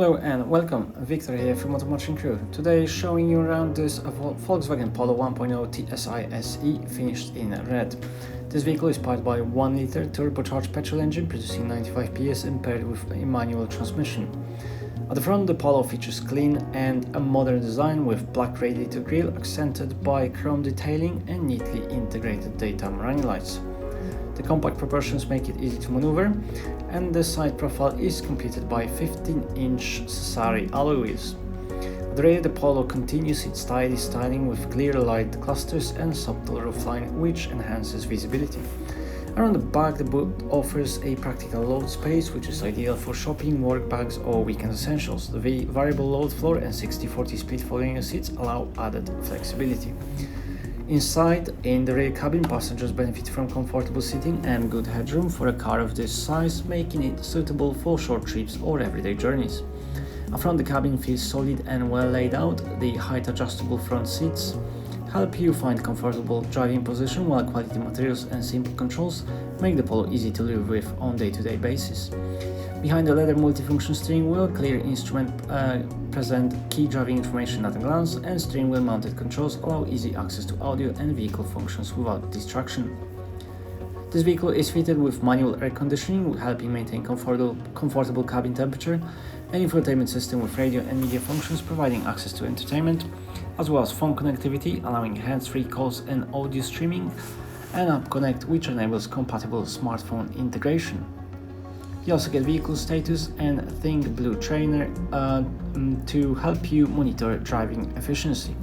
Hello and welcome, Victor here from Automotion Crewe. Today showing you around this Volkswagen Polo 1.0 TSI SE finished in red. This vehicle is powered by a 1-liter turbocharged petrol engine producing 95 PS and paired with a manual transmission. At the front, the Polo features clean and a modern design with black radiator grille accented by chrome detailing and neatly integrated daytime running lights. The compact proportions make it easy to maneuver, and the side profile is completed by 15-inch Sassari alloy wheels. At the rear, the Polo continues its tidy styling with clear light clusters and subtle roofline, which enhances visibility. Around the back, the boot offers a practical load space, which is ideal for shopping, work bags, or weekend essentials. The variable load floor and 60/40 split folding seats allow added flexibility. Inside, in the rear cabin, passengers benefit from comfortable seating and good headroom for a car of this size, making it suitable for short trips or everyday journeys. Up front, the cabin feels solid and well laid out. The height-adjustable front seats help you find comfortable driving position, while quality materials and simple controls make the Polo easy to live with on day-to-day basis. Behind the leather multifunction steering wheel, clear instruments present key driving information at a glance, and steering wheel mounted controls allow easy access to audio and vehicle functions without distraction. This vehicle is fitted with manual air conditioning, helping maintain comfortable cabin temperature, an infotainment system with radio and media functions providing access to entertainment, as well as phone connectivity, allowing hands-free calls and audio streaming, and App Connect, which enables compatible smartphone integration. You also get vehicle status and Think Blue Trainer to help you monitor driving efficiency.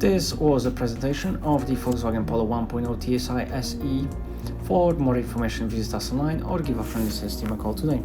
This was a presentation of the Volkswagen Polo 1.0 TSI SE. For more information, visit us online or give our friendly sales team a call today.